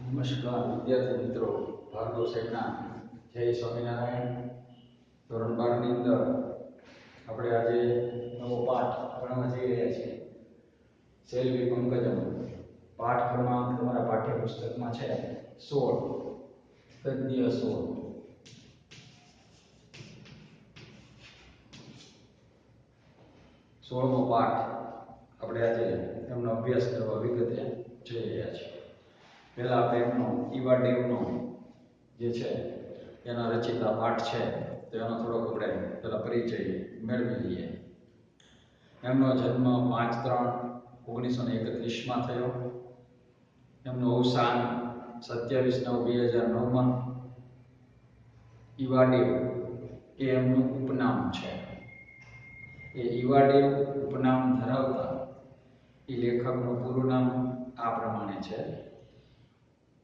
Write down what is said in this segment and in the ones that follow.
નમસ્કાર વિદ્યાર્થી મિત્રો, ભાર્ગવ સાહેબના જય સ્વામિનારાયણ. ધોરણ 12 ની અંદર આપણે આજે નવો પાઠ ભણવા જઈ રહ્યા છીએ. સેલ્વી પંકજમ. પાઠ ક્રમાંક તમારા પાઠ્યપુસ્તકમાં છે 16, ગદ્ય 16. સોળમો પાઠ આપણે આજે એમનો અભ્યાસ કરવા વિગતે જઈ રહ્યા છીએ. પહેલા આપણે એમનો ઈવાડેવનો જે છે એના રચિતા પાઠ છે તો એનો થોડોક આપણે પહેલા પરિચય મેળવી લઈએ. એમનો જન્મ 5/3/1931 થયો. એમનું અવસાન 27/9/2009. ઈવાડેવ એ એમનું ઉપનામ છે. એ ઈવાડેવ ઉપનામ ધરાવતા એ લેખકનું પૂરું નામ આ પ્રમાણે છે: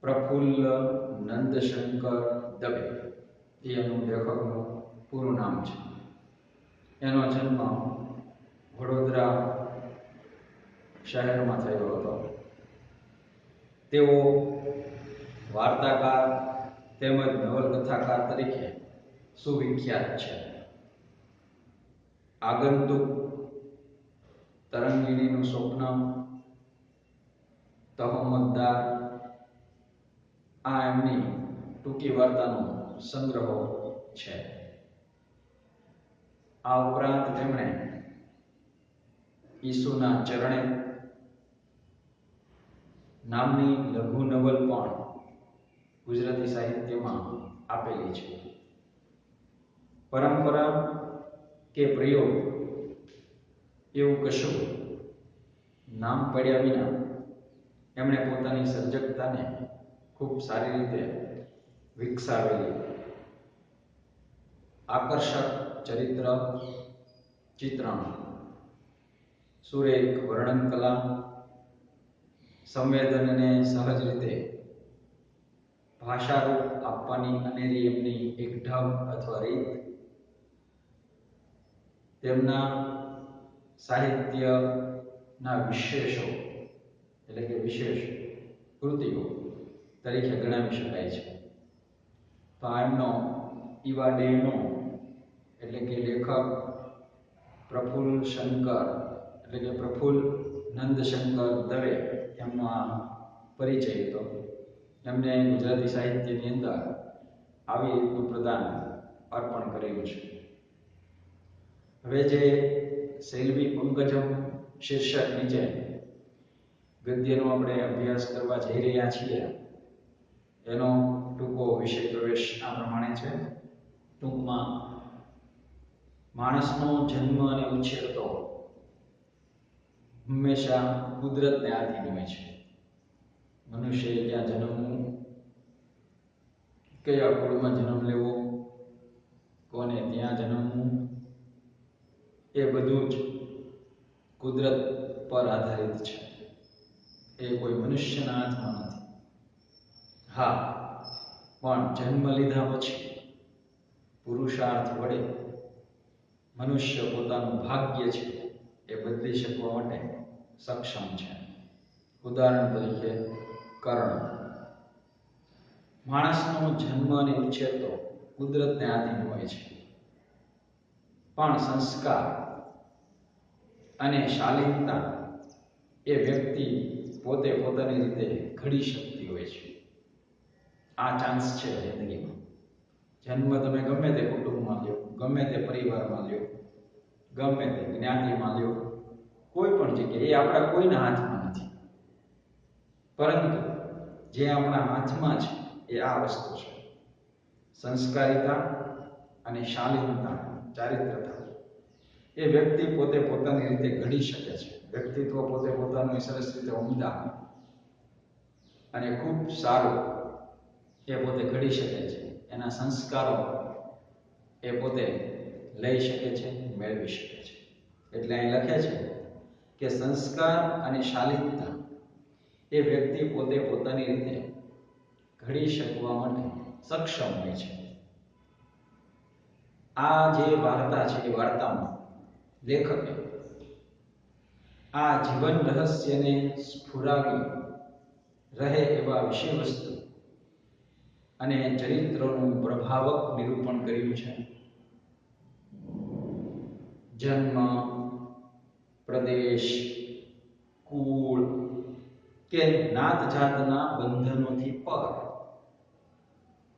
પ્રફુલ્લ નંદશંકર દવે. એ એનું લેખકનું પૂરું નામ છે. એનો જન્મ વડોદરા શહેરમાં થયો હતો. તેઓ વાર્તાકાર તેમજ નવલકથાકાર તરીકે સુવિખ્યાત છે. આગંતુક, તરંગિણીનું સ્વપ્ન, તહોમતદાર આ એમની ટૂંકી વાર્તાનો સંગ્રહો છે. આ ઉપરાંત તેમણે ઈસુના ચરણે નામની લઘુ નવલ પણ ગુજરાતી સાહિત્યમાં આપેલી છે. પરંપરા કે પ્રયોગ એવું કશું નામ પડ્યા વિના એમણે પોતાની સર્જકતાને ખૂબ સારી રીતે વિકસાવેલી. આકર્ષક ચરિત્ર ચિત્રણ, સુરેખ વર્ણન કલા, સંવેદનને સહજ રીતે ભાષારૂપ આપવાની અનેરી એમની એક ઢબ અથવા રીત, તેમના સાહિત્યના વિશેષો એટલે કે વિશેષ કૃતિઓ તરીકે ગણાવી શકાય છે. તો આ એમનો ઈવાડેવનો એટલે કે લેખક પ્રફુલ્લ શંકર એટલે કે પ્રફુલ્લ નંદશંકર દવે એમનો આ પરિચય હતો. એમને ગુજરાતી સાહિત્યની અંદર આવી રીતનું પ્રદાન અર્પણ કરેલું છે. હવે જે સેલ્વી પંકજમ શીર્ષક નીચે ગદ્યનો આપણે અભ્યાસ કરવા જઈ રહ્યા છીએ એનો ટૂંકો વિષય પ્રવેશ આ પ્રમાણે છે. ટૂંકમાં, માણસનો જન્મ અને ઉછેર તો હંમેશા કુદરતને આધીન હોય છે. મનુષ્યએ ક્યાં જન્મવું, કયા કુળમાં જન્મ લેવો, કોને ત્યાં જન્મવું, એ બધું જ કુદરત પર આધારિત છે. એ કોઈ મનુષ્યના હાથમાં નથી. હા, પણ જન્મ લીધા પછી પુરુષાર્થ વડે મનુષ્ય પોતાનું ભાગ્ય છે એ બદલી શકવા માટે સક્ષમ છે. ઉદાહરણ તરીકે કર્ણ. માણસનો જન્મ અને ઉછેર તો કુદરતને આધીન હોય છે, પણ સંસ્કાર અને શાલીનતા એ વ્યક્તિ પોતે પોતાની રીતે ઘડી શકતી હોય છે. આ ચાન્સ છે જિંદગીમાં. જન્મ તમે ગમે તે કુટુંબમાં લ્યો, ગમે તે પરિવારમાં લ્યો, ગમે તે જ્ઞાતિમાં લ્યો, કોઈ પણ જગ્યાએ એ આપણા કોઈના હાથમાં નથી. પરંતુ જે આપણા હાથમાં છે એ આ વસ્તુ છે: સંસ્કારિતા અને શાલીનતા, ચારિત્રતા. એ વ્યક્તિ પોતે પોતાની રીતે ઘડી શકે છે. વ્યક્તિત્વ પોતે પોતાનું સરસ રીતે ઉમદા અને ખૂબ સારું એ પોતે ઘડી શકે છે. એના સંસ્કારો એ પોતે લઈ શકે છે, મેળવી શકે છે. એટલે અહીં લખે છે કે સંસ્કાર અને શાલીનતા એ વ્યક્તિ પોતે પોતાની રીતે ઘડી શકવા માટે સક્ષમ હોય છે. આ જે વાર્તા છે એ વાર્તામાં લેખકે આ જીવન રહસ્યને સ્ફુરાવી રહે એવા વિષય વસ્તુ અને ચરિત્રનું પ્રભાવક નિરૂપણ કર્યું છે. જન્મ, પ્રદેશ, કુળ કે નાત જાતના બંધનોથી પર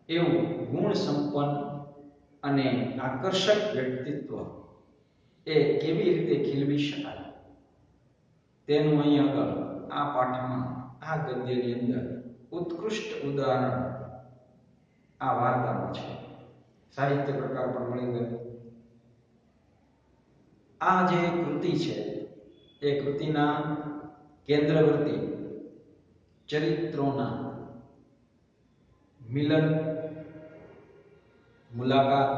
એવું ગુણ સંપન્ન અને આકર્ષક વ્યક્તિત્વ એ કેવી રીતે ખીલવી શકાય તેનું અહીં આગળ આ પાઠમાં આ ગદ્યની અંદર ઉત્કૃષ્ટ ઉદાહરણ આ વાર્તાનું છે. સાહિત્ય પ્રકાર પણ મળી ગયો. આ જે કૃતિ છે એ કૃતિના કેન્દ્રવર્તી ચરિત્રોના મિલન, મુલાકાત,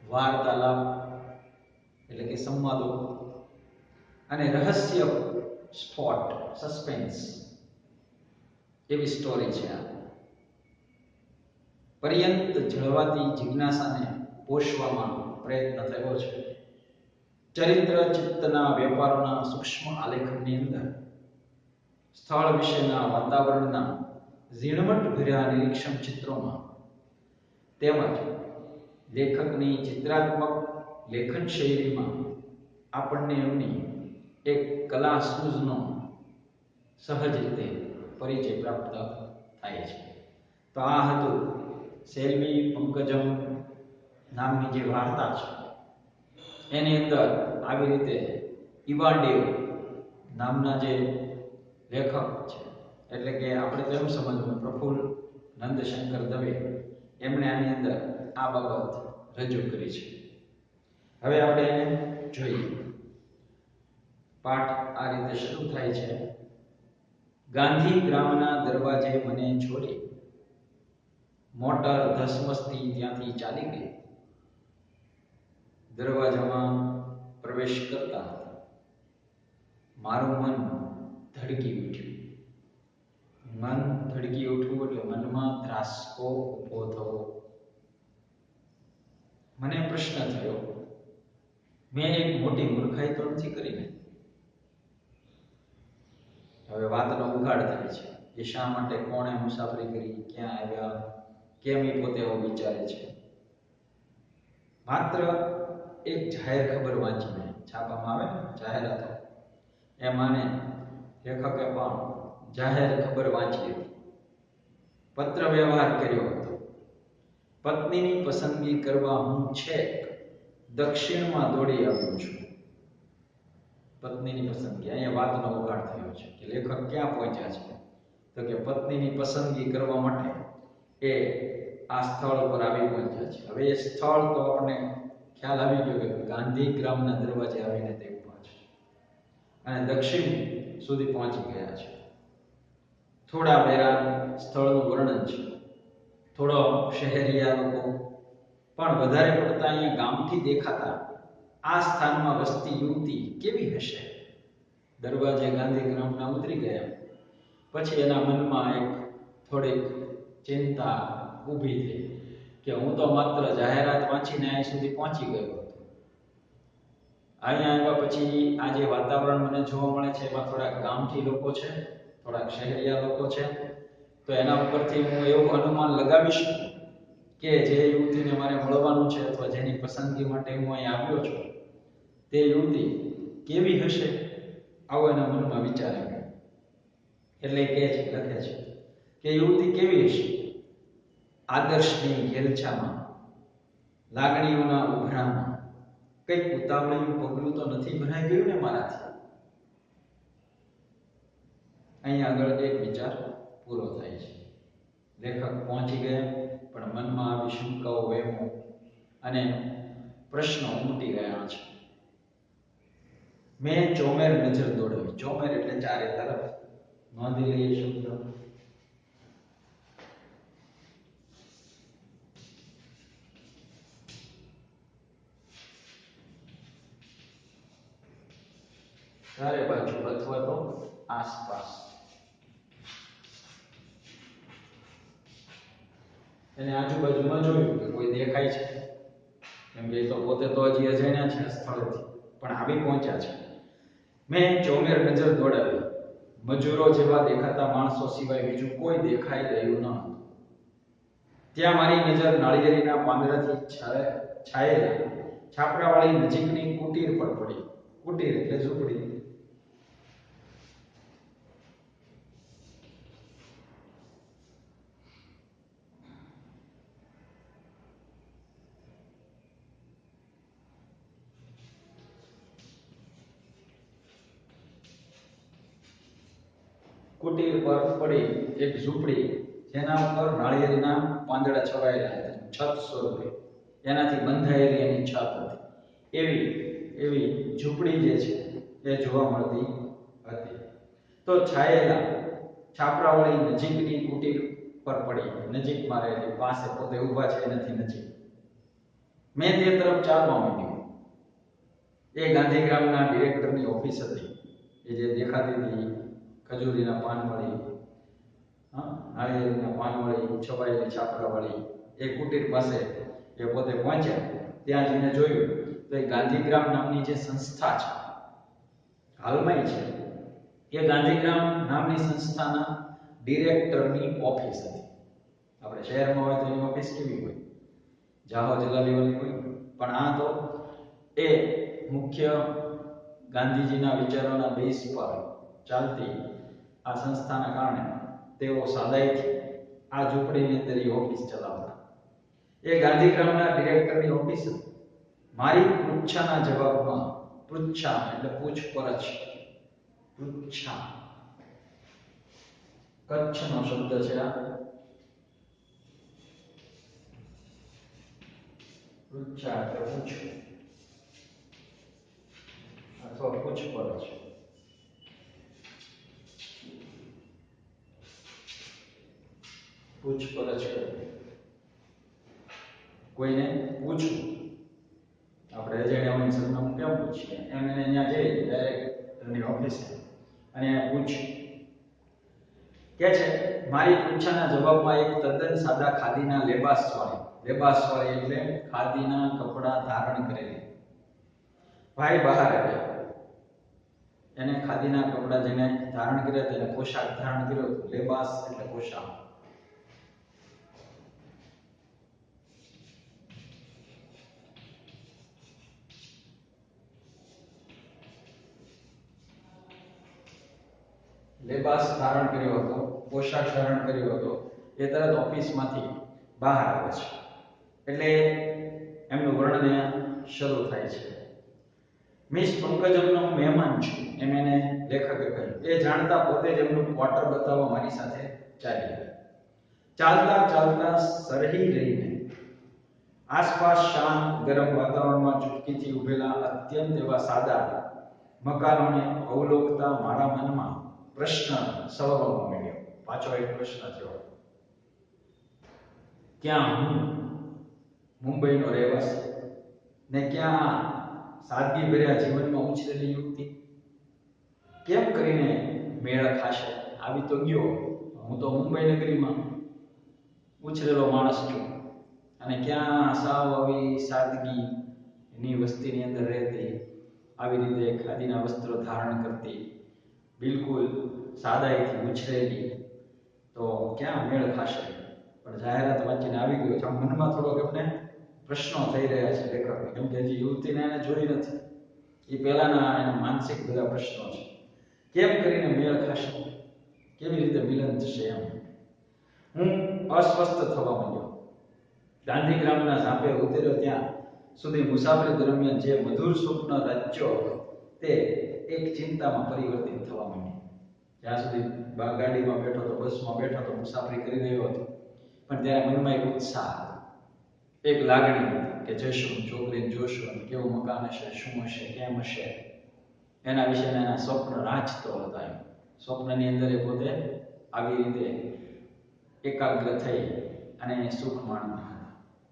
વાર્તાલાપ એટલે કે સંવાદો અને રહસ્ય સ્પોટ, સસ્પેન્સ એવી સ્ટોરી છે. આ પર્યંત જળવાતી જિજ્ઞાસાને પોષવામાં પ્રયત્ન થયો છે. ચરિત્ર ચિત્તના વેપારોના સૂક્ષ્મ આલેખનની અંદર સ્થળ વિશેના વાતાવરણના ઝીણવટભર્યા નિરીક્ષણ ચિત્રોમાં તેમજ લેખકની ચિત્રાત્મક લેખન શૈલીમાં આપણને એમની એક કલા સૂઝનો સહજ રીતે પરિચય પ્રાપ્ત થાય છે. તો આ હતું સેલ્વી પંકજમ નામની જે વાર્તા છે એની અંદર આવી રીતે ઇવાન્ડેવ નામના જે લેખક છે એટલે કે આપણે તો એમ સમજવું પ્રફુલ્લ નંદશંકર દવે એમણે આની અંદર આ બાબત રજૂ કરી છે. હવે આપણે એને જોઈએ. પાઠ આ રીતે શરૂ થાય છે. ગાંધી ગ્રામના દરવાજે મને છોડી મોટર ધસમસથી ત્યાંથી ચાલી ગઈ. દરવાજામાં પ્રવેશ કરતા મારું મન ધડકી ઉઠ્યું. મન ધડકી ઉઠવું એટલે મનમાં ધ્રાસકો ઊભો થવો. મને પ્રશ્ન થયો, મેં એક મોટી મૂર્ખાઈ તો નથી કરી ને? હવે વાતનો ઉઘાડ થાય છે કે શા માટે, કોણે મુસાફરી કરી, ક્યાં આવ્યા, કેમ એ પોતે આવું વિચારે છે. માત્ર એક જાહેર ખબર વાંચીને, છાપામાં આવે ને જાહેરાતો, એમાંને લેખકે પણ જાહેર ખબર વાંચી હતી. પત્ર વ્યવહાર કર્યો હતો. પત્નીની પસંદગી કરવા હું છેક દક્ષિણમાં દોડી આવ્યો છું. પત્નીની પસંદગી, અહીંયા વાતનો ઉઘાડ થયો છે કે લેખક ક્યાં પહોંચ્યા છે, તો કે પત્નીની પસંદગી કરવા માટે એ આ સ્થળ પર આવી પહોંચ્યા છે. હવે એ સ્થળ તો આપણને ખ્યાલ આવી ગયો કે ગાંધી ગ્રામના દરવાજે આવીને તે ઉભા છે અને દક્ષિણ સુધી પહોંચી ગયા છે. થોડા વેરા સ્થળનું વર્ણન છે, થોડો શહેરિયા લોકો, પણ વધારે પડતા અહીંયા ગામથી દેખાતા આ સ્થાનમાં વસતી યુવતી કેવી હશે? દરવાજે ગાંધી ગ્રામના ઉતરી ગયા પછી એના મનમાં એક થોડીક ચિંતા ઊભી થઈ કે હું તો માત્ર જાહેરાત વાંચીને અહીં સુધી પહોંચી ગયો હતો. અહીંયા આવ્યા પછી આ જે વાતાવરણ મને જોવા મળે છે એમાં થોડાક ગામથી લોકો છે, થોડાક શહેરિયા લોકો છે. તો એના ઉપરથી હું એવું અનુમાન લગાવી શકું કે જે યુવતીને મારે મળવાનું છે અથવા જેની પસંદગી માટે હું અહીં આવ્યો છું તે યુવતી કેવી હશે, આવો એના મનમાં વિચાર આવ્યો. એટલે કે છે, લખે છે કે યુવતી કેવી હશે? આદર્શની ઘેલછામાં, લાગણીઓના ઉભરામાં કંઈક ઉતાવળિયું પગલું તો નથી ભરાઈ ગયું ને મારાથી? અહીંયા આગળ એક વિચાર પૂરો થાય છે. લેખક પહોંચી ગયા પણ મનમાં આવી શંકાઓ, વહેમો અને પ્રશ્નો ઉમટી રહ્યા છે. મેં ચોમેર નજર દોડાવી. ચોમેર એટલે ચારે તરફ. નોંધી લઈએ શબ્દ. ચારે બાજુ અથવા તો આસપાસ. એને આજુબાજુમાં જોયું કે કોઈ દેખાય છે, કેમ કે તો પોતે તો હજી અજાણ્યા છે સ્થળેથી, પણ આવી પહોંચ્યા છે. મેં ચોમેર નજર દોડાવી. મજૂરો જેવા દેખાતા માણસો સિવાય બીજું કોઈ દેખાઈ રહ્યું ન હતું. ત્યાં મારી નજર નાળિયેરીના પાંદડાથી છાયેલા છાપરાવાળી નજીકની કુટીર પર પડી. કુટીર એટલે ઝૂંપડી. કુટીર પર પડી એક ઝૂંપડી, જેના ઉપર નાળિયેરીના પાંદડા છવાયેલા હતા, છત સ્વરૂપે એનાથી બંધાયેલી એની છત હતી. એવી ઝૂંપડી જે છે એ જોવા મળતી હતી. તો છાયેલા છાપરાવાળી નજીકની કુટીર પર પડી, નજીકમાં રહેલી, પાસે પોતે ઊભા છે એનાથી નજીક. મેં તે તરફ ચાલવા માંડ્યો. એ ગાંધીગ્રામના ડિરેક્ટરની ઓફિસ હતી, એ જે દેખાતી હતી, ખજૂરીના પાનવાળી, નાળિયેરીના પાનવાળી, છવાયેલી છાપરાવાળી. એ કુટીર પાસે એ પોતે પહોંચ્યા. ત્યાં જઈને જોયું તો એ ગાંધીગ્રામ નામની જે સંસ્થા છે, હાલમાં છે, એ ગાંધીગ્રામ નામની સંસ્થાના ડિરેક્ટરની ઓફિસ હતી. આપણે શહેરમાં હોય તો એની ઓફિસ કેવી હોય? જાહો જલાલીવાળી હોય. પણ આ તો એ મુખ્ય ગાંધીજીના વિચારોના બેઝ પર ચાલતી આ સંસ્થાના કારણે તેઓ સાદાઈથી આ ઝૂંપડીની અંદર એ ઓફિસ ચલાવતા. એ ગાંધીગ્રામના ડિરેક્ટરની ઓફિસ હતી. મારી પૃચ્છાના જવાબમાં, પૃચ્છા એટલે પૂછપરછ, પૃચ્છા કચ્છનો શબ્દ છે આ. પૃચ્છા એટલે પૂછવું અથવા પૂછપરછ. પૂછપરછ કરવી, કોઈને પૂછવું. આપણે એજન્ટોની સરનામું કેમ પૂછીએ એમ એને અહીંયા જઈ ડાયરેક્ટ એની ઓફિસે અને પૂછ કે છે. મારી પૂછાના જવાબમાં એક તદ્દન સાદા ખાદીના લેબાસવાળી એટલે ખાદીના કપડાં ધારણ કરેલી ભાઈ બહાર આવ્યા. એને ખાદીના કપડાં જેને ધારણ કર્યા તેને પોશાક ધારણ કર્યો હતો. લેબાસ એટલે પોશાક. લેબાસ ધારણ કર્યો હતો, પોશાક ધારણ કર્યો હતો. એ તરત ઓફિસમાંથી બહાર આવે છે. એટલે એમનું વર્ણન શરૂ થાય છે. મિસ પંકજમનો મહેમાન છું એમ એને લેખકે કહ્યું. એ જાણતા પોતે જ એમનું ક્વાર્ટર બતાવવા મારી સાથે ચાલ્યા. ચાલતા સરહી રહીને આસપાસ શાંત ગરમ વાતાવરણમાં ચૂપકીથી ઉભેલા અત્યંત એવા સાદા મકાનોને અવલોકતા મારા મનમાં પ્રશ્ન સવારવા માંડ્યો. પાછો એક પ્રશ્ન થયો. ક્યાં હું મુંબઈનો રહેવાસી ને ક્યાં સાદગી ભર્યા જીવનમાં ઉછરેલી યુવતી કેમ કરીને મેળ ખાશે? આવી તો ગયો, હું તો મુંબઈ નગરીમાં ઉછરેલો માણસ છું અને ક્યાં સાવ આવી સાદગીની વસ્તીની અંદર રહેતી, આવી રીતે ખાદીના વસ્ત્રો ધારણ કરતી, બિલકુલ સાદાઈથી ઉછરેલી, તો ક્યાં મેળ ખાશે? પણ જાહેરાત વાંચીને આવી ગયો છે. મનમાં થોડોક એમને પ્રશ્નો થઈ રહ્યા છે લેખક, કેમ કે હજી યુવતીને એને જોઈ નથી. એ પહેલાના એના માનસિક બધા પ્રશ્નો છે. કેમ કરીને મેળ ખાશે? કેવી રીતે મિલન થશે? એમ હું અસ્વસ્થ થવા માંડ્યો. ગાંધીગ્રામના ઝાંપે ઉતર્યો ત્યાં સુધી મુસાફરી દરમિયાન જે મધુર સ્વપ્ન રચ્યો તે એક ચિંતામાં પરિવર્તિત થવા માંડી. જ્યાં સુધી ગાડીમાં બેઠો તો, બસમાં બેઠો તો, મુસાફરી કરી રહ્યો હતો, પણ ત્યારે મનમાં એક ઉત્સાહ, એક લાગણી હતી કે જઈશું, છોકરીને જોશું, કેવું મકાન હશે, શું હશે, કેમ હશે, એના વિશેના એના સ્વપ્ન રાંચતો હતા. સ્વપ્નની અંદર એ પોતે આવી રીતે એકાગ્ર થઈ અને સુખ માણતા હતા.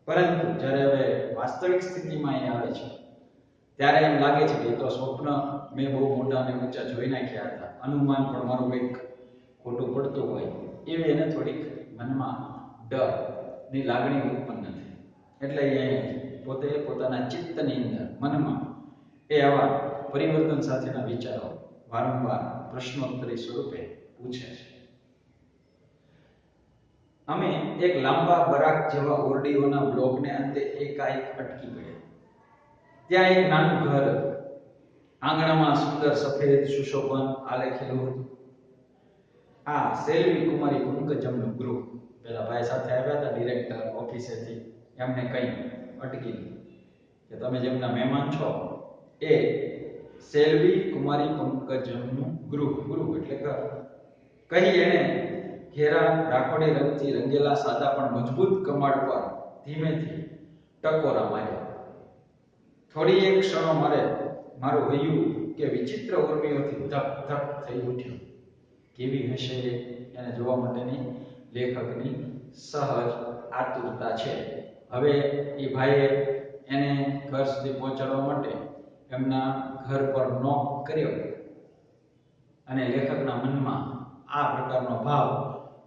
પરંતુ જ્યારે હવે વાસ્તવિક સ્થિતિમાં એ આવે છે ત્યારે એમ લાગે છે કે તો સ્વપ્ન મેં બહુ મોટા અને ઊંચા જોઈ નાખ્યા હતા, અનુમાન પણ મારું કંઈક ખોટું પડતું હોય, એવી એને થોડીક મનમાં ડરની લાગણી ઉત્પન્ન થઈ. એટલે એ પોતે પોતાના ચિત્તની અંદર, મનમાં એ આવા પરિવર્તન સાથેના વિચારો વારંવાર પ્રશ્નોત્તરી સ્વરૂપે પૂછે છે. અમે એક લાંબા બરાક જેવા ઓરડીઓના બ્લોકને અંતે એકાએક અટકી ગયા. ત્યાં એક નાનું ઘર હતું. આંગણામાં સુંદર સફેદ સુશોભન આલેખેલું હતું. આ સેલ્વી કુમારી પંકજમનું ગૃહ. પેલા ભાઈ સાથે આવ્યા હતા ડિરેક્ટર ઓફિસેથી, એમને કઈ અટકી કે તમે જેમના મહેમાન છો એ સેલ્વી કુમારી પંકજમનું ગૃહ. એટલે ઘર. કહી એને ઘેરા રાખોડી રંગથી રંગેલા સાદા પણ મજબૂત કમાડ પર ધીમેથી ટકોરા માર્યા. થોડી એક ક્ષણો મારું હૈયું કે વિચિત્ર ઉર્મિઓથી ધક ધક થઈ ઉઠ્યું. કેવી હશે એને જોવા માટેની લેખકની સહજ આતુરતા છે. હવે એ ભાઈએ એને ઘર સુધી પહોંચાડવા માટે એમના ઘર પર નોક કર્યો અને લેખકના મનમાં આ પ્રકારનો ભાવ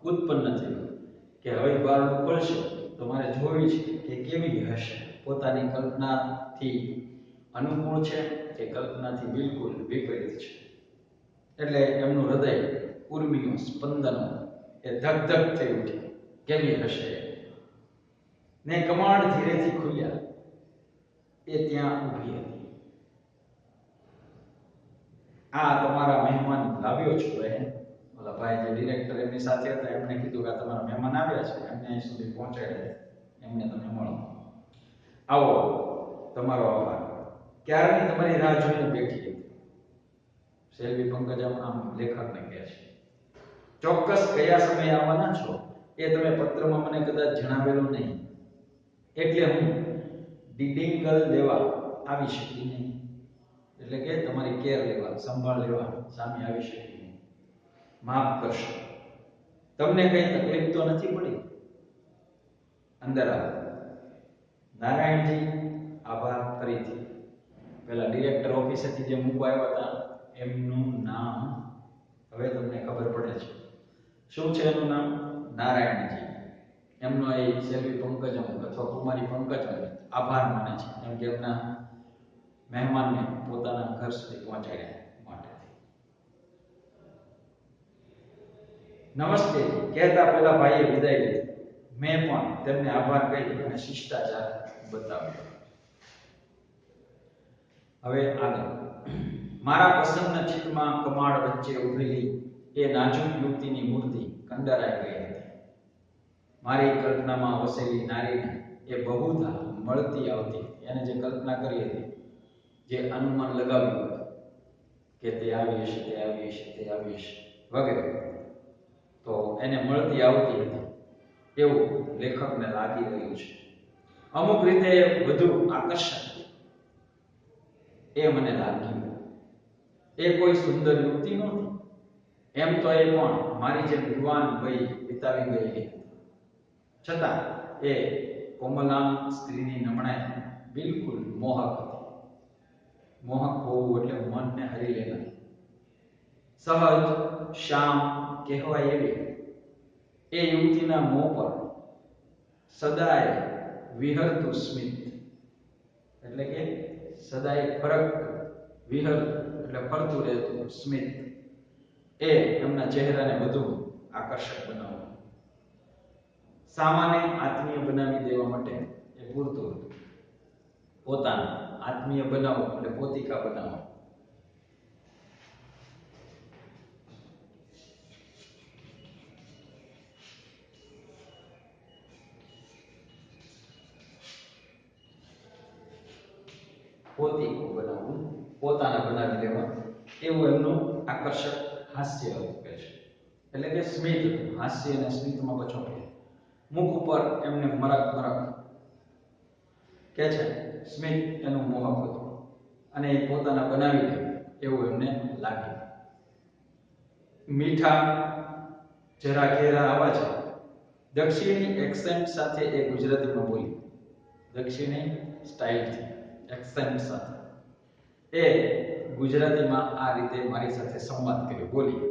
ઉત્પન્ન થયો કે હવે બારણું ખોલશે તો મારે જોવી છે કે કેવી હશે, પોતાની કલ્પનાથી અનુકૂળ છે કે કલ્પનાથી બિલકુલ વિપરીત છે. એટલે એમનું હૃદય ઉર્મિઓ સ્પંદનો એ ધક ધક થઈ ઉઠ્યું. કેવી હશે ને કમાડ ધીરેથી ખુલ્યા. એ ત્યાં ઊભી હતી. આ તમારા મહેમાન લાવ્યો છો બહેન. ઓલા ભાઈ જે ડિરેક્ટર એમની સાથે હતા એમને કીધું કે તમારા મહેમાન આવ્યા છે, એમને અહીં સુધી પહોંચાડે, એમને તમે મળો. આવો, તમારો આભાર. ક્યારની તમારી રાહ જોઈને બેઠી હતી. સેલ્વી પંકજમ આમ લેખકને કહે છે. ચોક્કસ કયા સમયે આવવાના છો એ તમે પત્રમાં મને કદાચ જણાવેલું નહીં, એટલે હું ડીડિંગલ લેવા આવી શકી નહીં. એટલે કે તમારી કેર લેવા, સંભાળ લેવા સામે આવી શકી નહીં. માફ કરશો, તમને કઈ તકલીફ તો નથી પડી? અંદર આવો. નારાયણજી, આભાર ફરીથી. પેલા ડિરેક્ટર ઓફિસેથી જે મૂકવા આવ્યા હતા એમનું નામ હવે તમને ખબર પડે છે. શું છે એનું નામ? નારાયણજી. એમનો એ સેલ્વી પંકજમ અથવા કુમારી પંકજમ આભાર માને છે, કેમ કે એમના મહેમાનને પોતાના ઘર સુધી પહોંચાડ્યા માટે. નમસ્તે કહેતા પેલા ભાઈએ વિદાય લીધી. મેં પણ તેમને આભાર કહી અને શિષ્ટાચાર બતાવ્યો. હવે આગળ. મારા પ્રસન્ન ચિત્તમાં કમાડ વચ્ચે ઉભેલી એ નાજુક યુવતીની મૂર્તિ કંડરાઈ ગઈ હતી. મારી કલ્પનામાં વસેલી નારીને એ બહુધા મળતી આવતી. એને જે કલ્પના કરી હતી, જે અનુમાન લગાવ્યું હતું કે તે આવી હશે, તે આવી હશે, તે આવી હશે વગેરે, તો એને મળતી આવતી હતી એવું લેખકને લાગી રહ્યું છે. અમુક રીતે વધુ આકર્ષક એ મને લાગ્યું. એ કોઈ સુંદર યુવતી નહોતી. એમ તો એ પણ મારી જેમ યુવાન વય વિતાવી ગયેલી હતી. છતાં એ કોમલાંગ સ્ત્રીની નમણાઈ બિલકુલ મોહક હતી. મોહક હોવું એટલે મનને હરી લેનાર, સહજ, શામ કહેવાય એવી એ યુવતીના મોં પર સદાય વિહરતું સ્મિત, એટલે કે સદાય ફરતું રહેતું સ્મિત એ એમના ચહેરાને વધુ આકર્ષક બનાવ્યું. સામાન્ય આત્મીય બનાવી દેવા માટે એ પૂરતું હતું. પોતાને આત્મીય બનાવો એટલે પોતિકા બનાવો. પોતિકો બનાવવું, પોતાના બનાવી લેવા, એવું એમનું આકર્ષક હાસ્ય કહે છે. એટલે કે સ્મિત, હાસ્ય અને સ્મિતમાં બચો કે મુખ ઉપર એમને મરક કે છે. સ્મિત એનું મોહક હતું અને એ પોતાના બનાવી લે એવું એમને લાગ્યું. મીઠા જરા ઘેરા અવાજ દક્ષિણી એક્સેન્ટ સાથે એ ગુજરાતીમાં બોલી. દક્ષિણી સ્ટાઇલથી, એક્સેન્ટ સાથે એ ગુજરાતીમાં આ રીતે મારી સાથે સંવાદ કર્યો, બોલી.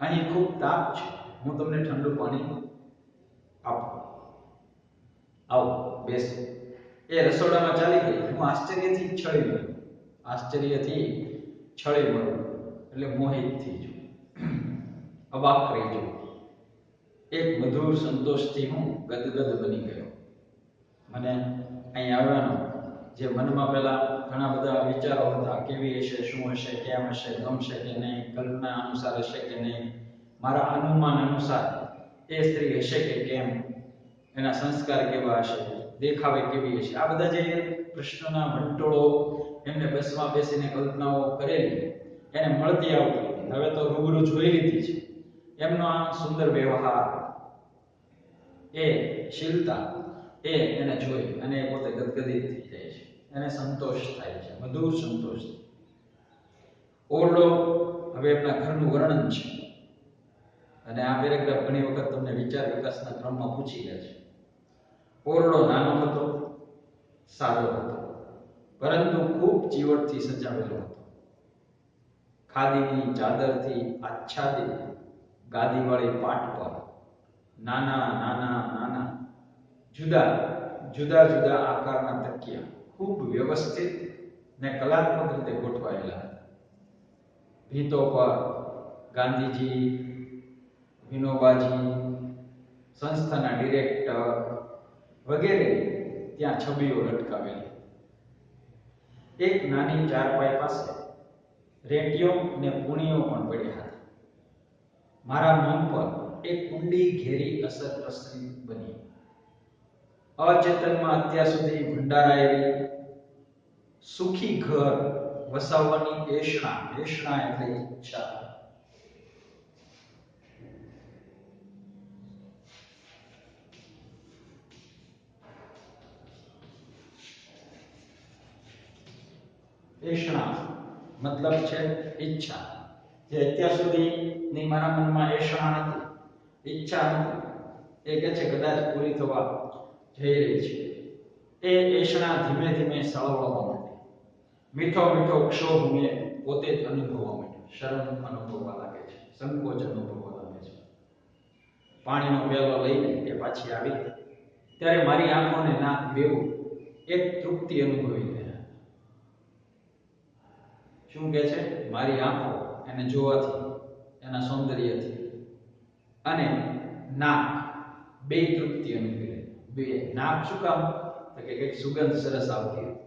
અહીં ખૂબ તાપ છે, હું તમને ઠંડુ પાણી આપું. આવો, બેસો. એ રસોડામાં ચાલી ગઈ. હું આશ્ચર્યથી છળી મળ્યો. એટલે મોહિત થઈ જવું, અવાક રહી જવું, એક મધુર સંતોષથી હું ગદગદ બની ગયો. મને અહીં આવવાનો જે મનમાં પહેલા ઘણા બધા વિચારો હતા, કેવી હશે, શું હશે, કેમ હશે, ગમશે કે નહીં, કલ્પના અનુસાર હશે કે નહીં, મારા અનુમાન અનુસાર એ સ્ત્રી હશે કે કેમ, એના સંસ્કાર કેવા હશે, દેખાવે કેવી હશે, આ બધા જે પ્રશ્નોના વંટોળો એમને બસમાં બેસીને કલ્પનાઓ કરેલી એને મળતી આવતી હતી. હવે તો રૂબરૂ જોઈ લીધી છે. એમનો આ સુંદર વ્યવહાર, એ શીલતા, એ એને જોઈ અને એ પોતે ગદગદિત થઈ જાય છે. એને સંતોષ થાય છે, મધુર સંતોષ. ઓરડો, હવે એમના ઘરનું વર્ણન છે અને આ પેરેગ્રાફ ઘણી વખત તમને વિચાર વિકાસના ક્રમમાં પૂછી લે છે. ઓરડો નાનો હતો, સાદો હતો, પરંતુ ખૂબ ચીવટથી સજાવેલો હતો. ખાદીની ચાદરથી આચ્છાદિત ગાદીવાળી પાટ પર નાના નાના નાના જુદા જુદા આકારના તકિયા ખૂબ વ્યવસ્થિત ને કલાત્મક રીતે ગોઠવાયેલા હતા. ભીતો પર ગાંધીજી, વિનોબાજી, સંસ્થાના ડિરેક્ટર વગેરે ત્યાં છબીઓ લટકાવેલી. એક નાની ચારપાઈ પાસે રેટીઓ ને પૂણીઓ પણ પડ્યા હતા. મારા મન પર એક ઊંડી ઘેરી અસર પ્રસરી બની. અચેતનમાં અત્યાર સુધી ભંડારાયેલી સુખી ઘર વસાવવાની એષણા એટલે ઈચ્છા, એષણા મતલબ છે ઈચ્છા. જે અત્યાર સુધીની મારા મનમાં એષણા નથી, ઈચ્છા નથી, એ કે છે કદાચ પૂરી થવા જઈ રહી છે. એ એષણા ધીમે ધીમે સળવળવા માંડી. મીઠો મીઠો ક્ષોભ મેં પોતે જ અનુભવવા માંડ્યો. શરમ અનુભવવા લાગે છે, સંકોચ અનુભવવા લાગે છે. પાણીનો પ્યાલો લઈને એ પાછી આવી ત્યારે મારી આંખોને નાક બેવું એક તૃપ્તિ અનુભવી ગયા. શું કહે છે? મારી આંખો એને જોવાથી, એના સૌંદર્યથી અને નાક બે તૃપ્તિ અનુભવી. બે નાક શું કામ? તો કે કંઈક સુગંધ સરસ આવતી હતી.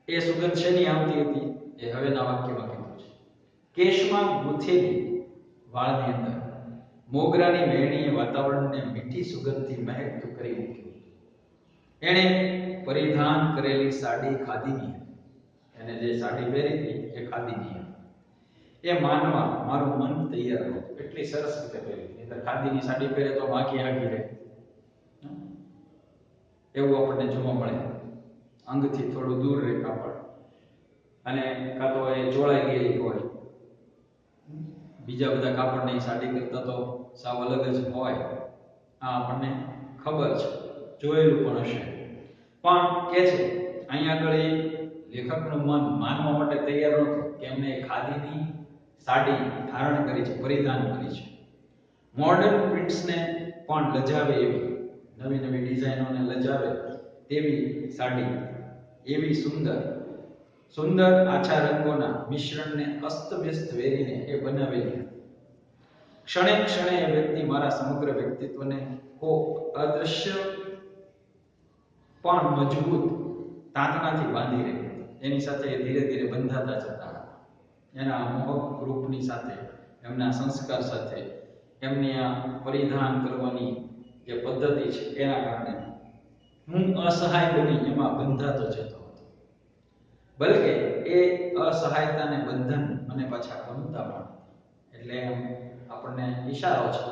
એ સુગંધ શેની આવતી હતી એ હવેના વાક્યમાં કીધું છે. કેશમાં ગૂંથેલી વાળની અંદર મોગરાની વેણીએ વાતાવરણને મીઠી સુગંધથી મહેકતું કરી મૂક્યું. એણે પરિધાન કરેલી સાડી ખાદીની, એને જે સાડી પહેરી હતી એ ખાદીની હતી. એ માનવા મારું મન તૈયાર હતું. એટલી સરસ રીતે પહેરી. નહીંતર ખાદીની સાડી પહેરે તો માખી આગી રહે એવું આપણને જોવા મળે. અંગથી થોડું દૂર રહે કાપડ અને કાં તો એ ચોળાઈ ગયેલી હોય. બીજા બધા કાપડની સાડી કરતા તો સાવ અલગ જ હોય. આ આપણને ખબર છે, જોયેલું પણ હશે. પણ કે છે અહીંયા આગળ એ લેખકનું મન માનવા માટે તૈયાર નહોતું કે એમને ખાદીની સાડી ધારણ કરી છે, પરિધાન કરી છે. મોડર્ન પ્રિન્ટ્સને પણ લજાવે એવી, નવી નવી ડિઝાઇનોને લજાવે તેવી સાડી, એવી સુંદર આછા રંગોના મિશ્રણને અસ્તવ્યસ્ત વેરીને એ બનાવેલી હતી. ક્ષણે ક્ષણે એ વ્યક્તિ મારા સમગ્ર વ્યક્તિત્વને કોક અદૃશ્ય પણ મજબૂત તાંતણાથી બાંધી રહી હતી. એની સાથે એ ધીરે ધીરે બંધાતા જતા હતા. એના મોહક રૂપની સાથે, એમના સંસ્કાર સાથે, એમની આ પરિધાન કરવાની જે પદ્ધતિ છે એના કારણે હું અસહાય બની એમાં બંધાતો જતો હતો. બલકે એ અસહાયતાને બંધન મને પાછા ગમતા પણ. એટલે આપણને ઈશારો છે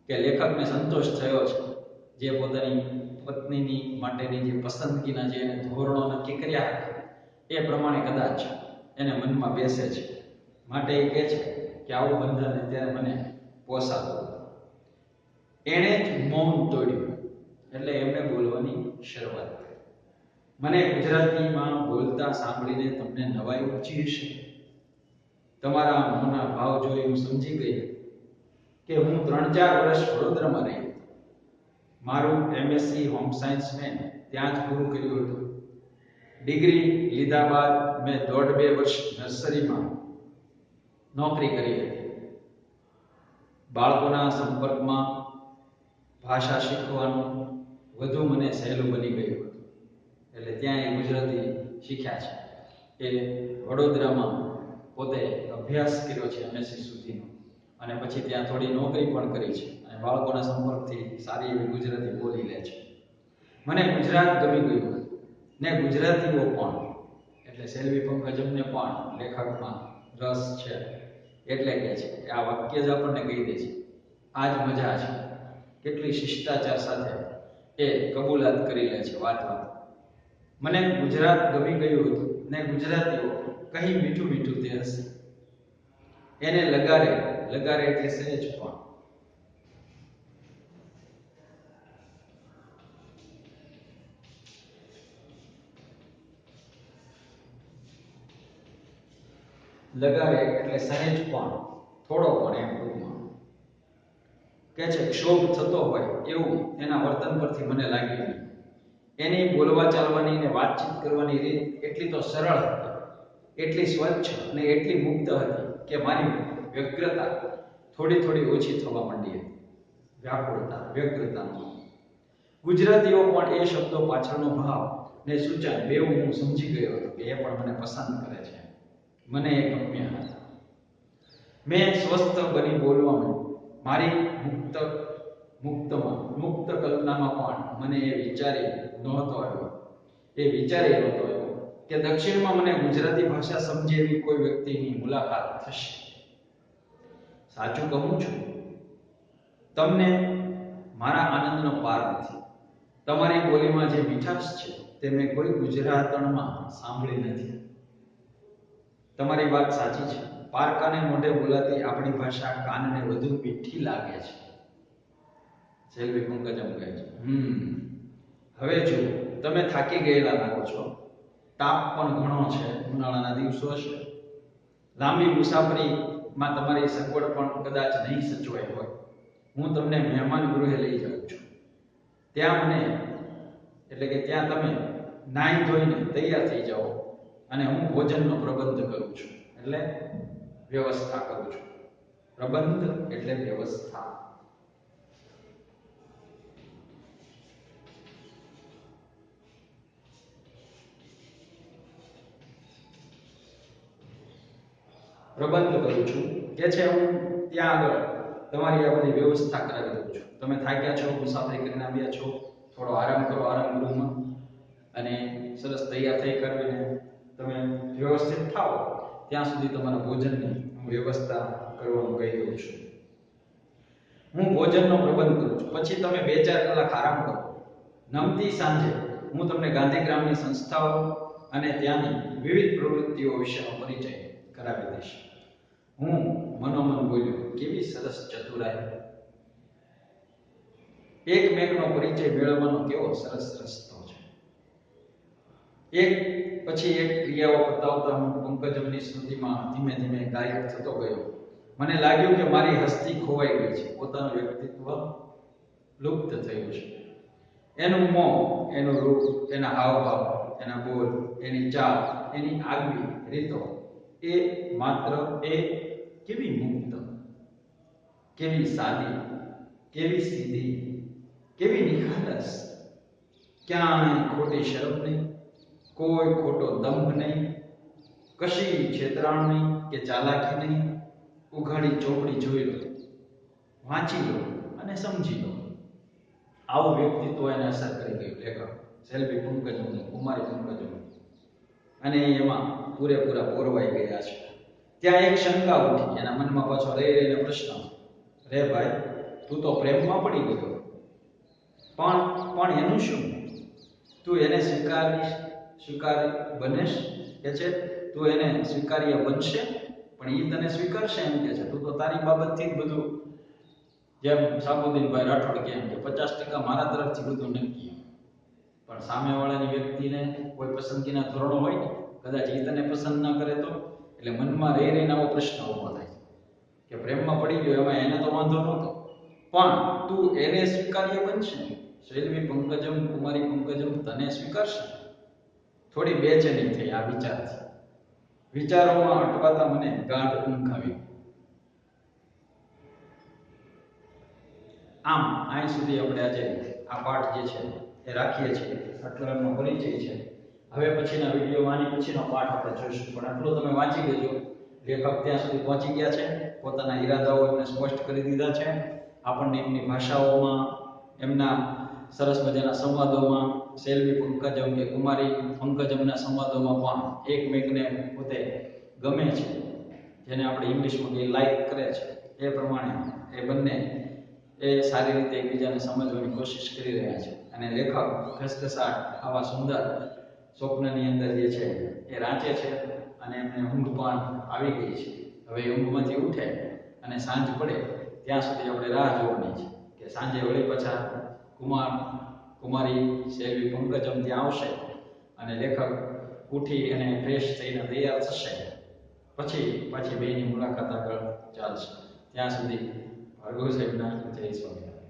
કે લેખકને સંતોષ થયો છે. જે પોતાની પત્નીની માટેની જે પસંદગીના જે એને ધોરણો નક્કી કર્યા હતા એ પ્રમાણે કદાચ એને મનમાં બેસે છે. માટે એ કહે છે કે આવું બંધન અત્યારે મને પોસાતું. એણે જ મૌન તોડ્યું. એટલે એમણે બોલવાની શરૂઆત કરી. મને ગુજરાતીમાં બોલતા સાંભળીને તમને નવાઈ ઉપજી હશે. તમારા મોંના ભાવ જોઈ હું સમજી ગઈ કે હું 3-4 વર્ષ વડોદરામાં રહી. મારું એમએસસી હોમ સાયન્સ મેં ત્યાં જ પૂરું કર્યું હતું. ડિગ્રી લીધા બાદ મેં 1.5-2 વર્ષ નોકરી કરી હતી. બાળકોના સંપર્કમાં ભાષા શીખવાનું વધુ મને સહેલું બની ગયું હતું. એટલે ત્યાં એ ગુજરાતી શીખ્યા છે. એ વડોદરામાં પોતે અભ્યાસ કર્યો છે MSc સુધીનો, અને પછી ત્યાં થોડી નોકરી પણ કરી છે, અને બાળકોના સંપર્કથી સારી એવી ગુજરાતી બોલી લે છે. મને ગુજરાત ગમી ગયું હતું ને ગુજરાતીઓ પણ, એટલે સેલ્વી પંકજમને પણ લેખકમાં રસ છે. એટલે કે છે કે આ વાક્ય જ આપણને કહી દે છે, આ જ મજા છે. કેટલી શિષ્ટાચાર સાથે એ કબૂલાત કરી લે છે વાત. મને ગુજરાત ગમી ગયું હતું ને ગુજરાતીઓ કહી મીઠું મીઠું તે હશે. એને લગારે, લગારે એટલે સહેજ પણ. લગારે એટલે સહેજ પણ, થોડો પણ એમ ટૂંકમાં. કે છે ક્ષોભ થતો હોય એવું એના વર્તન પરથી મને લાગ્યું. એની બોલવા ચાલવાની ને વાતચીત કરવાની રીત એટલી તો સરળ હતી, એટલી સ્વચ્છ અને એટલી મુક્ત હતી કે મારી વ્યગ્રતા થોડી થોડી ઓછી થવા માંડી હતી. વ્યાકુળતા, વ્યગ્રતાનો. ગુજરાતીઓ પણ એ શબ્દો પાછળનો ભાવ ને સૂચન બેઉ હું સમજી ગયો હતો કે એ પણ મને પસંદ કરે છે. મને એ ગમ્યા હતા. મેં સ્વસ્થ બની બોલવામાં મારી મુક્ત કલ્પનામાં પણ મને એ વિચારી નહોતો આવ્યો કે દક્ષિણમાં મને ગુજરાતી ભાષા સમજે એવી કોઈ વ્યક્તિની મુલાકાત થશે. સાચું કહું છું, તમને મારા આનંદનો પાર નથી. તમારી બોલીમાં જે મીઠાશ છે તે મેં કોઈ ગુજરાતણમાં સાંભળી નથી. તમારી વાત સાચી છે. પારકાને મોઢે બોલાતી આપણી ભાષા કાનને વધુ મીઠી લાગે છે. સેલ્વી પંકજમ કહે છે. હવે જો તમે થાકી ગયેલા લાગો છો. તાપ પણ ઘણો છે, ઉનાળાના દિવસો છે. લાંબી મુસાફરીમાં તમારી સગવડ પણ કદાચ નહીં સચવાઈ હોય. હું તમને મહેમાન ગૃહે લઈ જાઉં છું. ત્યાં તમે નાહી ધોઈને તૈયાર થઈ જાઓ, અને હું ભોજનનો પ્રબંધ કરું છું, એટલે વ્યવસ્થા કરું છું. પ્રબંધ એટલે વ્યવસ્થા. પ્રબંધ કરું છું કે છે હું ત્યાં આગળ તમારી આ બધી વ્યવસ્થા કરાવી દઉં છું. તમે થાક્યા છો, મુસાફરી કરીને આવ્યા છો, થોડો આરામ કરો આરામ ગૃહમાં, અને સરસ તૈયાર થઈ કરીને તમે વ્યવસ્થિત થાઓ ત્યાં સુધી તમારા ભોજનની હું વ્યવસ્થા કરવાનું કહી દઉં છું. હું ભોજનનો પ્રબંધ કરું છું. પછી તમે 2-4 કલાક આરામ કરો. નમતી સાંજે હું તમને ગાંધીગ્રામની સંસ્થાઓ અને ત્યાંની વિવિધ પ્રવૃત્તિઓ વિશેનો પરિચય કરાવી દઈશ. હું મનોમન બોલ્યો, કેવી સરસ ચતુરાઈ! એકમેકનો પરિચય મેળવવાનો કેવો સરસ રસ્તો છે. એક પછી એક ક્રિયાઓ બતાવતા હું પંકજમની સ્મૃતિમાં ધીમે ધીમે ગાયબ થતો ગયો. મને લાગ્યું કે મારી હસ્તી ખોવાઈ ગઈ છે, પોતાનું વ્યક્તિત્વ લુપ્ત થયું છે. એનું મોં, એનું રૂપ, એના હાવભાવ, એના બોલ, એની ચાલ, એની આગવી રીતો, એ માત્ર કેવી મુક્ત, કેવી સાદી, કેવી સીધી, કેવી નિખાલસ. ક્યાંય ખોટી શરમ નહીં, કોઈ ખોટો દંભ નહીં, કશી છેતરાણ નહીં કે ચાલાકી નહીં. ઉઘાડી ચોપડી જોઈ લો, વાંચી લો અને સમજી લો. આવું વ્યક્તિત્વ એને અસર કરી ગયું લેખક સેલ્વી પંકજમનું, કુમારી પંકજમનું, અને એમાં પૂરેપૂરા પોરવાઈ ગયા છે. ત્યાં એક શંકા ઉઠી એના મનમાં. પાછો રહીને પ્રશ્ન, રે ભાઈ, તું તો પ્રેમમાં પડી ગયો, પણ એનું શું? તું એને સ્વીકારી બનેશ કે છે? તું એને સ્વીકાર્ય બનશે, પણ એ તને સ્વીકારશે એમ કે છે? તું તો તારી બાબતથી જ બધું, જેમ સાબુદ્દીનભાઈ રાઠોડ કેમ કે 50% મારા તરફથી બધું નક્કી, પણ સામેવાળાની વ્યક્તિને કોઈ પસંદગીના ધોરણો હોય ને, કદાચ એ તને પસંદ ના કરે તો. એટલે મનમાં રહીને આવો પ્રશ્ન ઊભો થાય કે પ્રેમમાં પડી ગયો, એમાં એને તો વાંધો નહોતો, પણ તું એને સ્વીકાર્ય બનશે? સેલ્વી પંકજમ, કુમારી પંકજમ તને સ્વીકારશે? થોડી બેચેની થઈ આ વિચારથી. વિચારોમાં અટવાતા મને ગાઢ ઊંઘ આવી. આમ અહીં સુધી આપણે આજે આ પાઠ જે છે એ રાખીએ છીએ. આટલો એમનો પરિચય છે. હવે પછીના વિડીયોમાં આની પછીનો પાઠ આપણે જોઈશું. પણ આટલું તમે વાંચી લેજો. લેખક ત્યાં સુધી પહોંચી ગયા છે. પોતાના ઈરાદાઓ એમને સ્પષ્ટ કરી દીધા છે. આપણને એમની ભાષાઓમાં, એમના સરસ મજાના સંવાદોમાં, સેલ્વી પંકજમ કે કુમારી પંકજમના સંવાદોમાં પણ એકમેકને પોતે ગમે છે, જેને આપણે ઇંગ્લિશમાં કહીએ લાઈક કરે છે, એ પ્રમાણે એ બંને એ સારી રીતે એકબીજાને સમજવાની કોશિશ કરી રહ્યા છે. અને લેખક ઘસઘસાટ આવા સુંદર સ્વપ્નની અંદર જે છે એ રાંચે છે. અને એમને ઊંઘ પણ આવી ગઈ છે. હવે ઊંઘમાંથી ઉઠે અને સાંજ પડે ત્યાં સુધી આપણે રાહ જોવાની છે કે સાંજે વળી પાછા કુમારી સેલ્વી પંકજમ ત્યાં આવશે અને લેખક ઉઠી અને ફ્રેશ થઈને તૈયાર થશે. પછી પાછી બેની મુલાકાત આગળ ચાલશે. ત્યાં સુધી ભાર્ગવ સાહેબના જય સ્વામિનારાયણ.